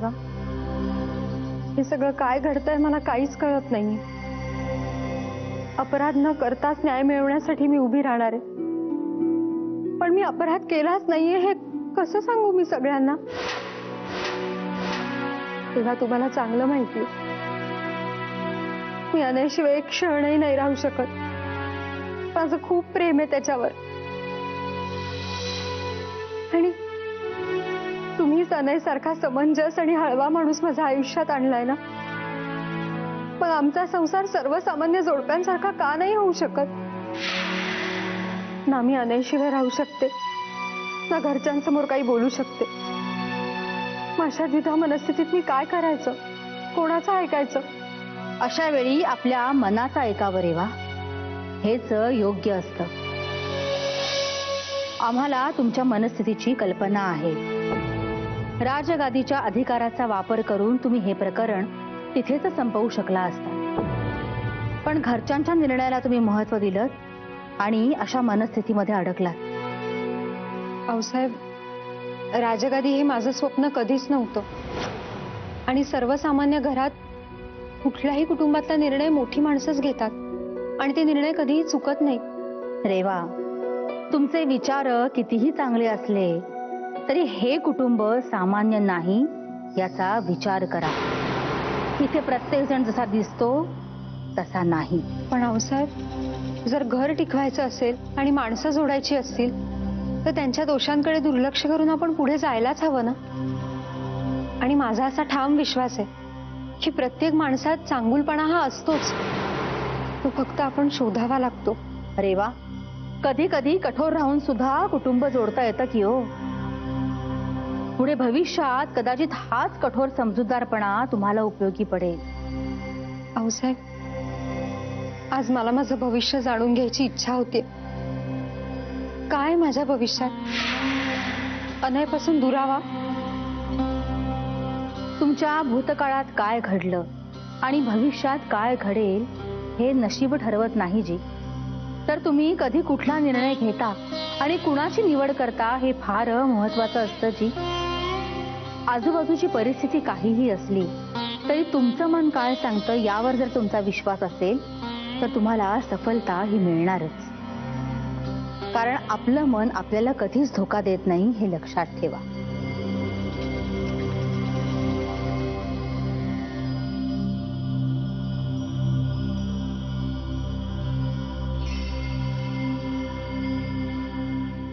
रेवा. हे सगळं काय घडतंय मला काहीच कळत नाही. अपराध न करताच न्याय मिळवण्यासाठी मी उभी राहणार आहे, पण मी अपराध केलाच नाहीये हे कसं सांगू मी सगळ्यांना. तेव्हा तुम्हाला चांगलं माहितीये मी अनयशिवाय एक क्षणही नाही राहू शकत. माझं खूप प्रेम आहे त्याच्यावर आणि तुम्हीच अनयसारखा समंजस आणि हळवा माणूस माझ्या आयुष्यात आणलाय ना. पण आमचा संसार सर्वसामान्य जोडप्यांसारखा का नाही होऊ शकत. ना मी अनयशिवाय राहू शकते, ना घरच्यांसमोर काही बोलू शकते. अशा द्विधा मनस्थितीत मी काय करायचं, कोणाचं ऐकायचं. अशा वेळी आपल्या मनाचा ऐकावं रेवा, हेच योग्य असतं. आम्हाला तुमच्या मनस्थितीची कल्पना आहे. राजगादीच्या अधिकाराचा वापर करून तुम्ही हे प्रकरण तिथेच संपवू शकला असता, पण घरच्यांच्या निर्णयाला तुम्ही महत्त्व दिलं आणि अशा मनस्थितीमध्ये अडकलात. आऊसाहेब, राजगादी हे माझं स्वप्न कधीच नव्हतं आणि सर्वसामान्य घरात कुठल्याही कुटुंबातला निर्णय मोठी माणसंच घेतात आणि ते निर्णय कधीही चुकत नाही. रेवा, तुमचे विचार कितीही चांगले असले तरी हे कुटुंब सामान्य नाही याचा विचार करा. इथे प्रत्येक जण जसा दिसतो तसा नाही. पण आऊसाहेब, जर घर टिकवायचं असेल आणि माणसं जोडायची असतील तर त्यांच्या दोषांकडे दुर्लक्ष करून आपण पुढे जायलाच हवं ना. आणि माझा असा ठाम विश्वास आहे की प्रत्येक माणसात चांगुलपणा हा असतोच, तो फक्त आपण शोधावा लागतो. रेवा, कधी कधी कठोर राहून सुद्धा कुटुंब जोडता येतं की हो. पुढे भविष्यात कदाचित हाच कठोर समजूतदारपणा तुम्हाला उपयोगी पडेल. आऊसाहेब, आज मला माझं भविष्य जाणून घ्यायची इच्छा होती. काय माझ्या भविष्यात? अनयपासून दुरावा? तुमच्या भूतकाळात काय घडलं आणि भविष्यात काय घडेल हे नशीब ठरवत नाही जी. तर तुम्ही कधी कुठला निर्णय घेता आणि कुणाची निवड करता हे फार महत्वाचं असतं जी. आजूबाजूची परिस्थिती काहीही असली तरी तुमचं मन काय सांगतं यावर जर तुमचा विश्वास असेल तर तुम्हाला सफलता ही मिळणारच. कारण आपलं मन आपल्याला कधीच धोका देत नाही हे लक्षात ठेवा.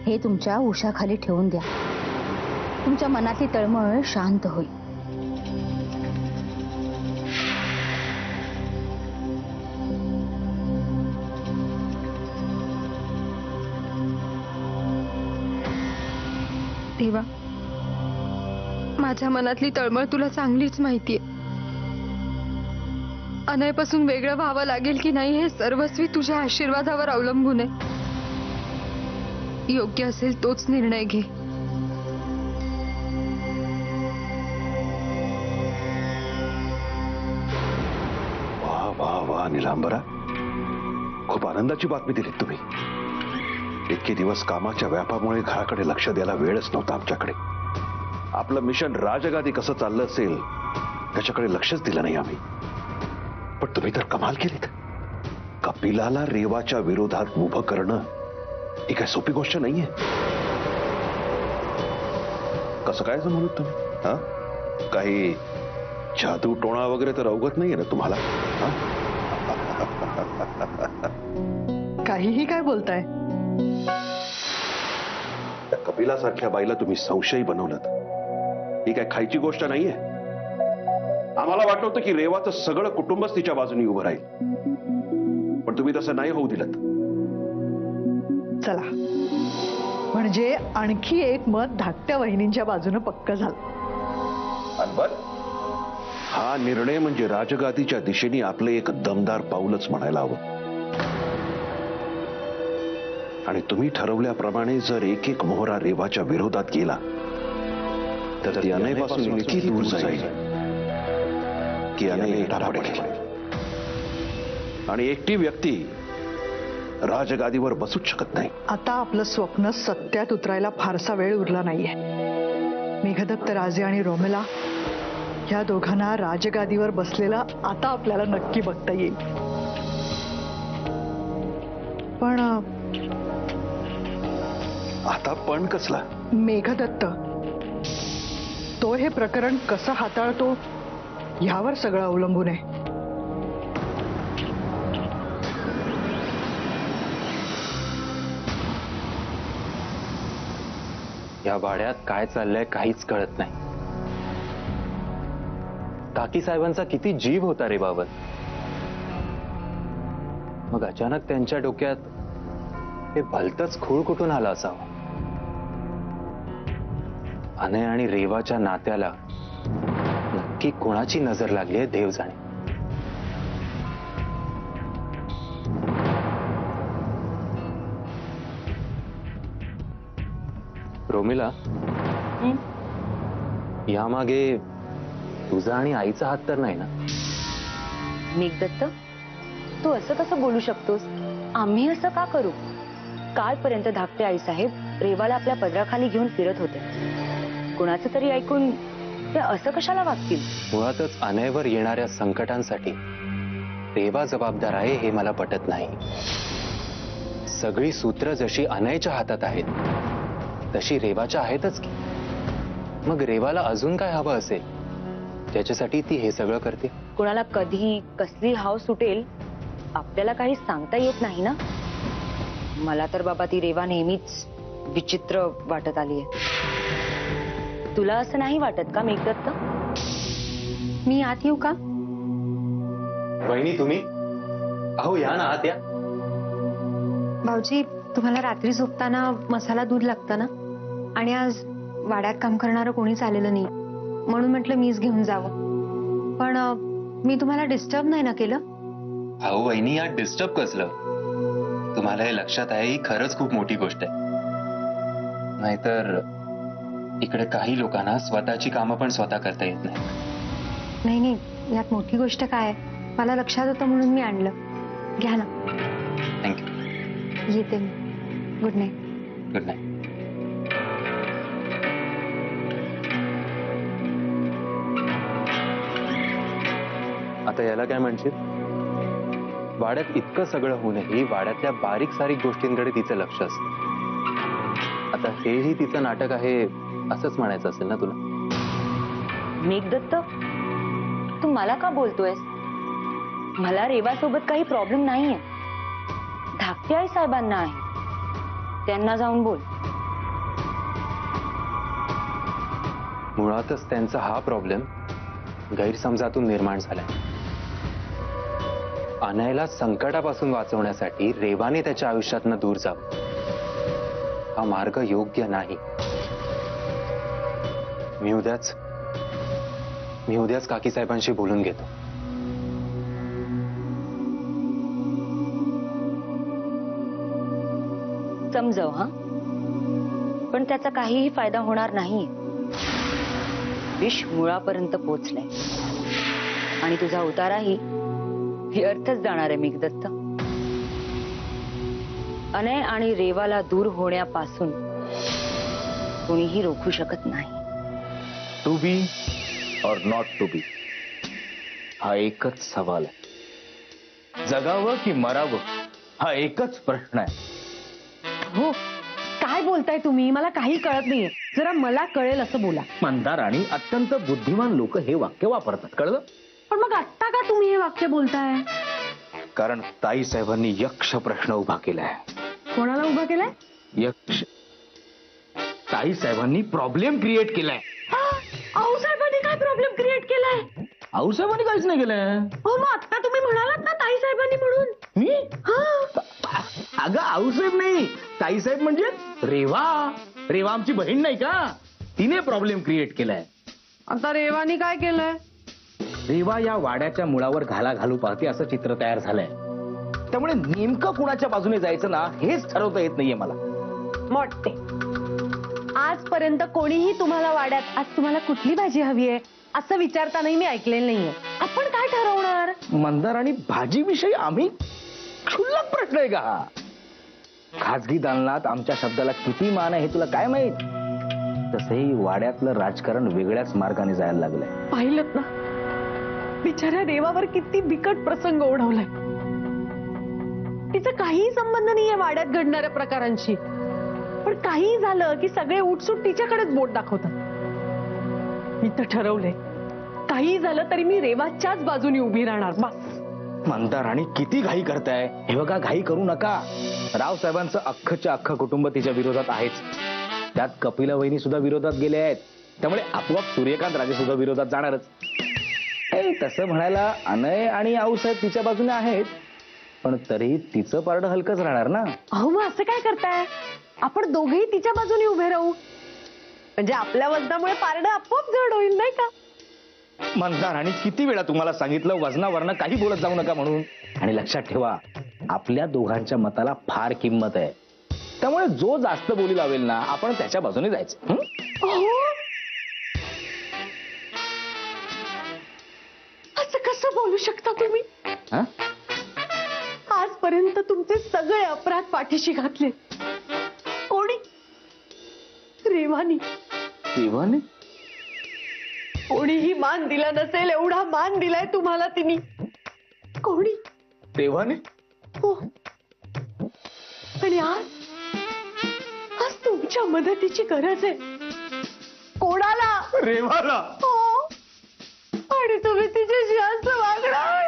हे तुमच्या उशाखाली ठेवून द्या. तुमच्या मनातली तळमळ शांत होईल. देवा, माझ्या मनातली तळमळ तुला चांगलीच माहितीये. अनयपासून वेगळं व्हावं लागेल की नाही हे सर्वस्वी तुझ्या आशीर्वादावर अवलंबून आहे. योग्य असेल तोच निर्णय घे. वा वा वा निलांबरा, खूप आनंदाची बातमी दिलीत तुम्ही. इतके दिवस कामाच्या व्यापामुळे घराकडे लक्ष द्यायला वेळच नव्हता आमच्याकडे. आपलं मिशन राजगादी कसं चाललं असेल त्याच्याकडे लक्षच दिलं नाही आम्ही. पण तुम्ही तर कमाल केलीत. कपिलाला रेवाच्या विरोधात उभं करणं ही काय सोपी गोष्ट नाहीये. कसं काय म्हणून तुम्ही? हा, काही जादू टोणा वगैरे तर अवगत नाहीये ना तुम्हाला? काहीही काय बोलताय? त्या कपिलासारख्या बाईला तुम्ही संशयी बनवलं. ही काय खायची गोष्ट नाहीये. आम्हाला वाटलं होतं की रेवाचं सगळं कुटुंबच तिच्या बाजूने उभं राहील, पण तुम्ही तसं नाही होऊ दिलं. चला, म्हणजे आणखी एक मत धाकट्या वहिनींच्या बाजूने पक्क झालं. अनबर, हा निर्णय म्हणजे राजगादीच्या दिशेने आपलं एक दमदार पाऊलच म्हणायला हवं. आणि तुम्ही ठरवल्याप्रमाणे जर एक एक मोहरा रेवाच्या विरोधात गेला तर ती अनयपासून इतकी दूर जाईल की अनय एकटा पडेल. आणि एकटी व्यक्ती राजगादीवर बसूच शकत नाही. आता आपलं स्वप्न सत्यात उतरायला फारसा वेळ उरला नाहीये. मेघदत्त राजे आणि रोमिला या दोघांना राजगादीवर बसलेला आता आपल्याला नक्की बघता येईल. पण आता पण कसला? मेघदत्त तो हे प्रकरण कसं हाताळतो यावर सगळं अवलंबून आहे. या वाड्यात काय चाललंय काहीच कळत नाही. काकी साहेबांचा किती जीव होता रे बाबत. मग अचानक त्यांच्या डोक्यात हे भलतच खूळ कुठून आलं असावं. अनय आणि रेवाच्या नात्याला नक्की कोणाची नजर लागली आहे देव जाणे. रोमिला, यामागे तुझा आणि आईचा हात तर नाही ना? मेघदत्त, तू असं कसं बोलू शकतोस? आम्ही असं का करू? कालपर्यंत धाकटे आईसाहेब रेवाला आपल्या पदराखाली घेऊन फिरत होते. कुणाचं तरी ऐकून ते असं कशाला वागतील? मुळातच अनयवर येणाऱ्या संकटांसाठी रेवा जबाबदार आहे हे मला पटत नाही. सगळी सूत्र जशी अनयच्या हातात आहेत तशी रेवाच्या आहेतच की. मग रेवाला अजून काय हवं असेल त्याच्यासाठी ती हे सगळं करते? कुणाला कधी कसली हाव सुटेल आपल्याला काही सांगता येत नाही ना. मला तर बाबा ती रेवा नेहमीच विचित्र वाटत आली आहे. तुला असं नाही वाटत का मेघदत्त? मी आत येऊ का? वहिनी तुम्ही? अहो या ना आत या. भाऊजी, तुम्हाला रात्री झोपताना मसाला दूध लागतं ना, आणि आज वाड्यात काम करणारं कोणीच आलेलं नाही, म्हणून म्हटलं मीच घेऊन जावं. पण मी तुम्हाला डिस्टर्ब नाही ना केलं? अहो वहिनी, यात डिस्टर्ब कसलं? तुम्हाला हे लक्षात आहे ही खरंच खूप मोठी गोष्ट आहे. नाहीतर इकडे काही लोकांना स्वतःची कामं पण स्वतः करता येत नाही. नाही नाही, यात मोठी गोष्ट काय आहे? मला लक्षात होतं म्हणून मी आणलं. घ्या ना. थँक्यू. येते मी. Good night. Good night. आता याला काय म्हणशील? वाड्यात इतकं सगळं होऊनही वाड्यातल्या बारीक सारीक गोष्टींकडे तिचं लक्ष असतं. आता हेही तिचं नाटक आहे असंच म्हणायचं असेल ना तुला? मेघदत्त, तू मला का बोलतोयस? मला रेवासोबत काही प्रॉब्लेम नाहीये. धाकटे आई साहेबांना आहे, त्यांना जाऊन बोल. मुळातच त्यांचा हा प्रॉब्लेम गैरसमजातून निर्माण झालाय. अनयला संकटापासून वाचवण्यासाठी रेवाने त्याच्या आयुष्यातनं दूर जावं हा मार्ग योग्य नाही. मी उद्याच काकी साहेबांशी बोलून घेतो. समजव हा, पण त्याचा काहीही फायदा होणार नाहीये. विष मुळापर्यंत पोचलंय आणि तुझा उताराही व्यर्थच जाणार आहे मेघदत्त. अनय आणि रेवाला दूर होण्यापासून कोणीही रोखू शकत नाही. टू बी और नॉट टू बी हा एकच सवाल आहे. जगावं की मरावं हा एकच प्रश्न आहे. हो, काय बोलताय तुम्ही? मला काही कळत नाहीये. जरा मला कळेल असं बोला. मंदाराणी अत्यंत बुद्धिमान लोक हे वाक्य वापरतात, कळलं? पण मग आत्ता का तुम्ही हे वाक्य बोलताय? कारण ताई साहेबांनी यक्ष प्रश्न उभा केलाय. कोणाला उभा केलाय? यक्ष. ताई साहेबांनी प्रॉब्लेम क्रिएट केलाय. आऊसाहेबांनी काय प्रॉब्लेम क्रिएट केलाय? आऊसाहेबांनी काहीच नाही केलंय. हो, मग आता तुम्ही म्हणालात ना ताई साहेबांनी म्हणून. मी हा, अगं आऊसाहेब नाही, ताईसाहेब म्हणजे रेवा आमची बहीण नाही का? तिने प्रॉब्लेम क्रिएट केलाय. आता रेवानी काय केलंय? रेवा या वाड्याच्या मुळावर घाला घालू पाहते असं चित्र तयार झालंय. त्यामुळे नेमकं कुणाच्या बाजूने जायचं ना हेच ठरवता येत नाहीये मला. मोठे, आजपर्यंत कोणीही तुम्हाला वाड्यात आज तुम्हाला कुठली भाजी हवी आहे असं विचारतानाही मी ऐकलेलं नाहीये. आपण काय ठरवणार? मंदार आणि भाजीविषयी आम्ही क्षुल्लक प्रश्न आहे का हा? खाजगी दालनात आमच्या शब्दाला किती मान आहे हे तुला काय माहित? तसंही वाड्यातलं राजकारण वेगळ्याच मार्गाने जायला लागलंय. पाहिलं ना, बिचाऱ्या देवावर किती बिकट प्रसंग ओढवलाय. तिचा काहीही संबंध नाहीये वाड्यात घडणाऱ्या प्रकारांशी, पण काहीही झालं की सगळे उठसूट तिच्याकडेच बोट दाखवतात. मी तर ठरवलंय, काहीही झालं तरी मी रेवाच्याच बाजूने उभी राहणार. बस. मंदाराणी किती घाई करताय. हे बघा, घाई करू नका. रावसाहेबांचं अख्खच्या अख्खं कुटुंब तिच्या विरोधात आहेच. त्यात कपिला वहिनी सुद्धा विरोधात गेले आहेत. त्यामुळे आपोआप सूर्यकांत राजे सुद्धा विरोधात जाणारच. तसं म्हणायला अनय आणि आऊसाहेब तिच्या बाजूने आहेत, पण तरीही तिचं पारडं हलकंच राहणार ना. अहो, मग असं काय करताय? आपण दोघेही तिच्या बाजूने उभे राहू, म्हणजे आपल्या वजनामुळे पारडं आपोआप जड होईल, नाही का? मंदाराणी, किती वेळा तुम्हाला सांगितलं वजनावरनं काही बोलत जाऊ नका म्हणून. आणि लक्षात ठेवा, आपल्या दोघांच्या मताला फार किंमत आहे. त्यामुळे जो जास्त बोली लावेल ना, आपण त्याच्या बाजूने जायचं. असं कसं बोलू शकता तुम्ही? हं? आजपर्यंत तुमचे सगळे अपराध पाठीशी घातले. कोणी? रेवानी. देवाने? कोणीही मान दिला नसेल एवढा मान दिलाय तुम्हाला तिने. कोणी? देवाने? हो. आणि आज आज तुमच्या मदतीची गरज आहे. कोणाला? रेवाला. हो. आणि तुम्ही तिच्याशी असं वागणार?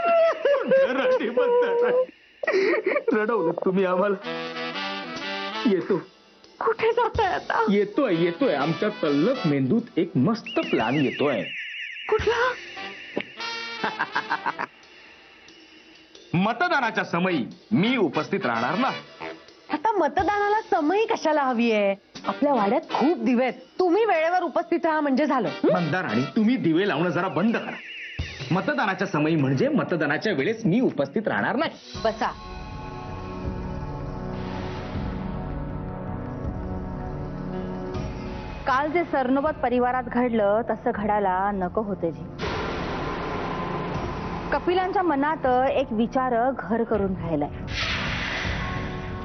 रडवलं तुम्ही आम्हाला. येतो. कुठे जाताय आता? येतोय. आमच्या तल्लख मेंदूत एक मस्त प्लॅन येतोय. कुठला? मतदानाच्या समयी मी उपस्थित राहणार ना. आता मतदानाला समयी कशाला हवी आहे? आपल्या वाड्यात खूप दिवे आहेत. तुम्ही वेळेवर उपस्थित राहा म्हणजे झालं. मंदाराणी, तुम्ही दिवे लावणं जरा बंद करा. मतदानाच्या समयी म्हणजे मतदानाच्या वेळेस मी उपस्थित राहणार नाही. बसा. काल जे सरनोबत परिवारात घडलं तसं घडायला नको होते जी. कपिलांच्या मनात एक विचार घर करून राहिलाय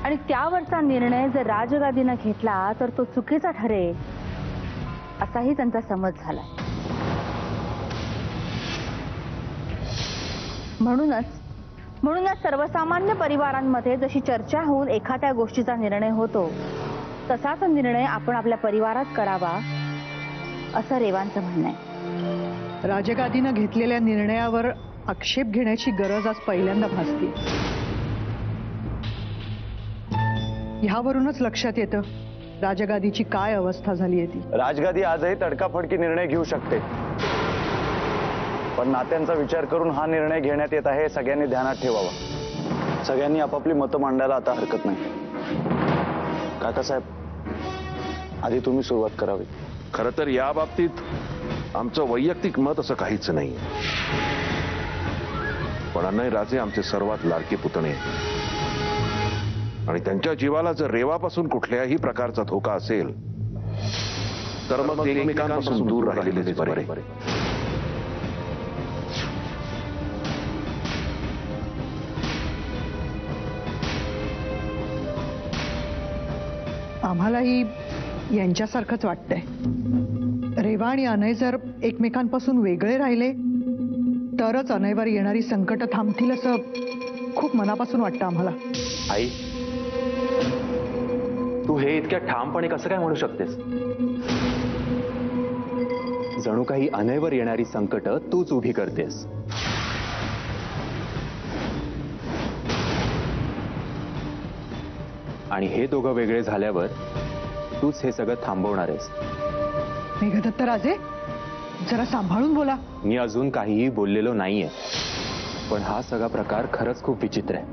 आणि त्यावरचा निर्णय जर राजगादीनं घेतला तर तो चुकीचा ठरेल असाही त्यांचा समज झालाय. म्हणूनच सर्वसामान्य परिवारांमध्ये जशी चर्चा होऊन एखाद्या गोष्टीचा निर्णय होतो तसाच निर्णय आपण आपल्या परिवारात करावा असं रेवांचं म्हणणं आहे. राजगादीनं घेतलेल्या निर्णयावर आक्षेप घेण्याची गरज आज पहिल्यांदा भासते. ह्यावरूनच लक्षात येतं राजगादीची काय अवस्था झाली आहे ती. राजगादी आजही तडकाफडकी निर्णय घेऊ शकते, पण नात्यांचा विचार करून हा निर्णय घेण्यात येत आहे हे सगळ्यांनी ध्यानात ठेवावा. सगळ्यांनी आपापली मतं मांडायला आता हरकत नाही. काकासाहेब, आधी तुम्ही सुरुवात करावी. खरं तर या बाबतीत आमचं वैयक्तिक मत असं काहीच नाही, पण अनय राजे आमचे सर्वात लाडके पुतणे आणि त्यांच्या जीवाला जर रेवापासून कुठल्याही प्रकारचा धोका असेल तर मग ते एकमेकांपासून दूर राहिलेलेच बरे. आम्हालाही यांच्यासारखंच वाटतंय. रेवा आणि अनय जर एकमेकांपासून वेगळे राहिले तरच अनयवर येणारी संकट थांबतील असं खूप मनापासून वाटतं आम्हाला. आई, तू हे इतक्या ठामपणे कसं काय म्हणू शकतेस? जणू काही अनयवर येणारी संकट तूच उभी करतेस. आणि हे दोघं वेगळे झाल्यावर तूच हे सगळं थांबवणार आहेस. मेघदत्त राजे, जरा सांभाळून बोला. मी अजून काहीही बोललेलो नाहीये, पण हा सगळा प्रकार खरंच खूप विचित्र आहे.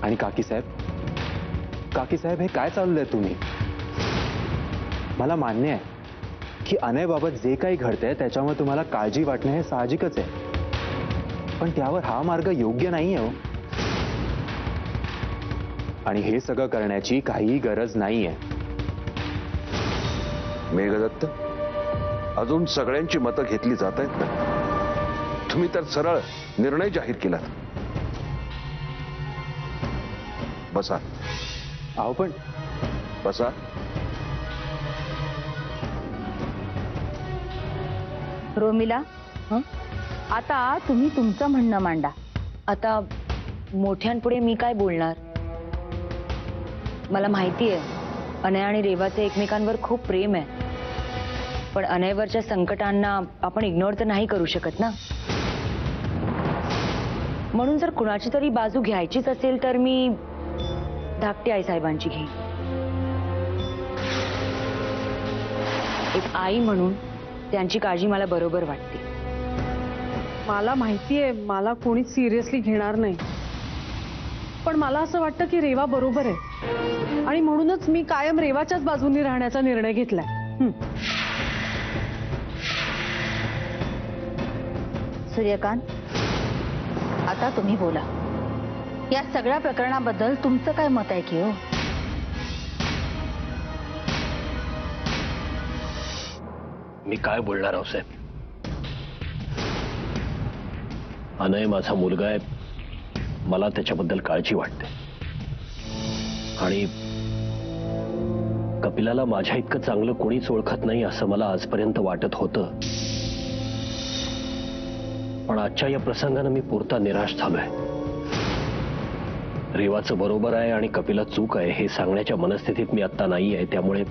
आणि काकीसाहेब हे काय चाललंय तुम्ही? मला मान्य आहे की अनयबाबत जे काही घडतंय त्याच्यामुळे तुम्हाला काळजी वाटणं हे साहजिकच आहे, पण त्यावर हा मार्ग योग्य नाहीये हो. आणि हे सगळं करण्याची काहीही गरज नाहीये. मेघदत्त, अजून सगळ्यांची मतं घेतली जात आहेत ना. तुम्ही तर सरळ निर्णय जाहीर केलात. बसा. अहो पण बसा. रोमिला, आता तुम्ही तुमचं म्हणणं मांडा. आता मोठ्यांपुढे मी काय बोलणार? मला माहिती आहे अनय आणि रेवाचे एकमेकांवर खूप प्रेम आहे, पण अनयवरच्या संकटांना आपण इग्नोर तर नाही करू शकत ना. म्हणून जर कुणाची तरी बाजू घ्यायचीच असेल तर मी धाकटी आईसाहेबांची घेईन. एक आई म्हणून त्यांची काळजी मला बरोबर वाटते. मला माहितीये मला कोणीच सिरियसली घेणार नाही, पण मला असं वाटतं की रेवा बरोबर आहे आणि म्हणूनच मी कायम रेवाच्याच बाजूनी राहण्याचा निर्णय घेतलाय. सूर्यकांत, आता तुम्ही बोला. या सगळ्या प्रकरणाबद्दल तुमचं काय मत आहे की हो? मी काय बोलणार आहो साहेब? अनय माझा मुलगा आहे, मला त्याच्याबद्दल काळजी वाटते आणि कपिलाला माझ्या इतकं चांगलं कोणीच ओळखत नाही असं मला आजपर्यंत वाटत होतं. पण आजच्या या प्रसंगानं मी पुरता निराश झालोय. रेवाचं बरोबर आहे आणि कपिला चूक आहे हे सांगण्याच्या मनस्थितीत मी आता नाही आहे. त्यामुळे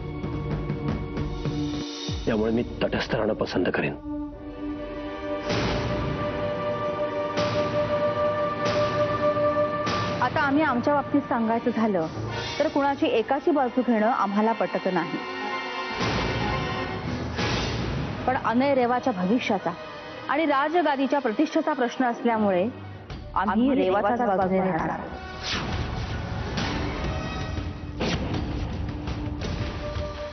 मी तटस्थ राहणं पसंत करेन. आता आम्ही आमच्या बाबतीत सांगायचं झालं तर कुणाची एकाची बाजू घेणं आम्हाला पटत नाही. पण अनय रेवाच्या भविष्याचा आणि राजगादीच्या प्रतिष्ठेचा प्रश्न असल्यामुळे आम्ही रेवाच्याच बाजूने राहणार.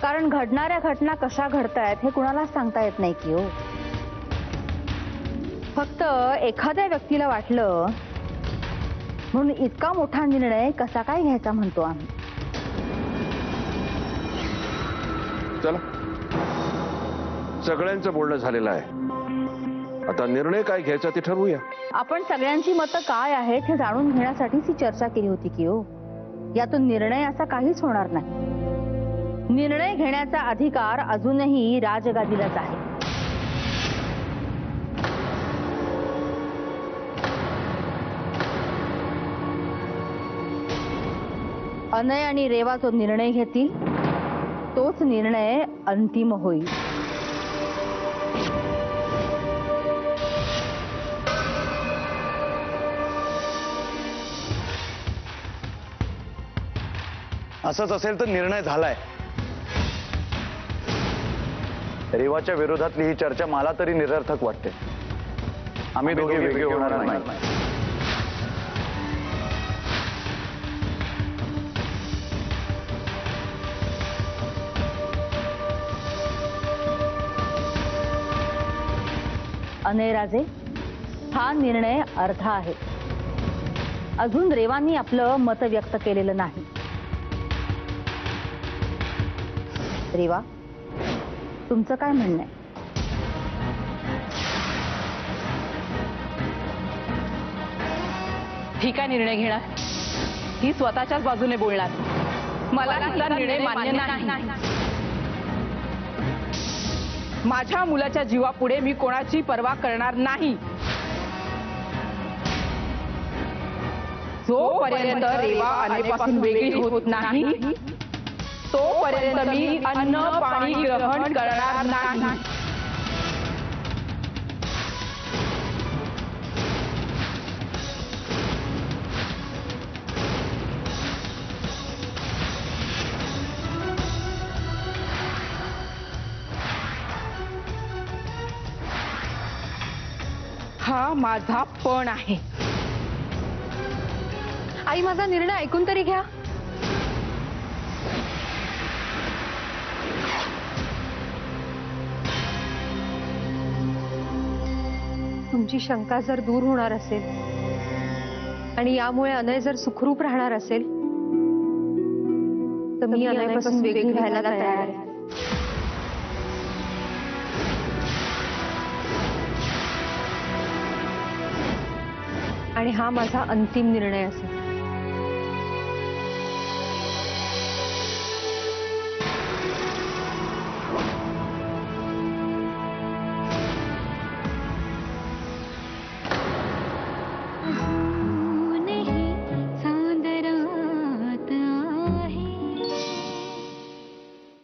कारण घडणाऱ्या घटना कशा घडतायत हे कुणालाच सांगता येत नाही की हो. फक्त एखाद्या व्यक्तीला वाटलं म्हणून इतका मोठा निर्णय कसा काय घ्यायचा म्हणतो आम्ही. चला, सगळ्यांचं बोलणं झालेलं आहे. आता निर्णय काय घ्यायचा ते ठरवूया. आपण सगळ्यांची मतं काय आहेत हे जाणून घेण्यासाठीच ही चर्चा केली होती की हो. यातून निर्णय असा काहीच होणार नाही. निर्णय घेण्याचा अधिकार अजूनही राजगादीलाच आहे. अनय आणि रेवा जो निर्णय घेतील तोच निर्णय अंतिम होईल. असंच असेल तर निर्णय झालाय. रेवाच्या विरोधातली ही चर्चा मला तरी निरर्थक वाटते. आम्ही दोघे वेगळे होणार नाही. अनय राजे, हा निर्णय अर्धा आहे. अजून रेवांनी आपलं मत व्यक्त केलेलं नाही. रेवा, तुमचं काय म्हणणं आहे? ही काय निर्णय घेणार? ही स्वतःच्याच बाजूने बोलणार. मला तिचा निर्णय मान्य नाही. माझ्या मुलाच्या जीवापुढे मी कोणाची पर्वा करणार नाही. जोपर्यंत रेवा अनयपासून वेगळी होत नाही तोपर्यंत मी अन्न पाणी ग्रहण करणार नाही. हा माझा पण आहे. आई, माझा निर्णय ऐकून तरी घ्या. तुमची शंका जर दूर होणार असेल आणि यामुळे अनय जर सुखरूप राहणार असेल तर मी अनयपासून वेगळी व्हायला तयार आहे. आणि हा माझा अंतिम निर्णय असेल.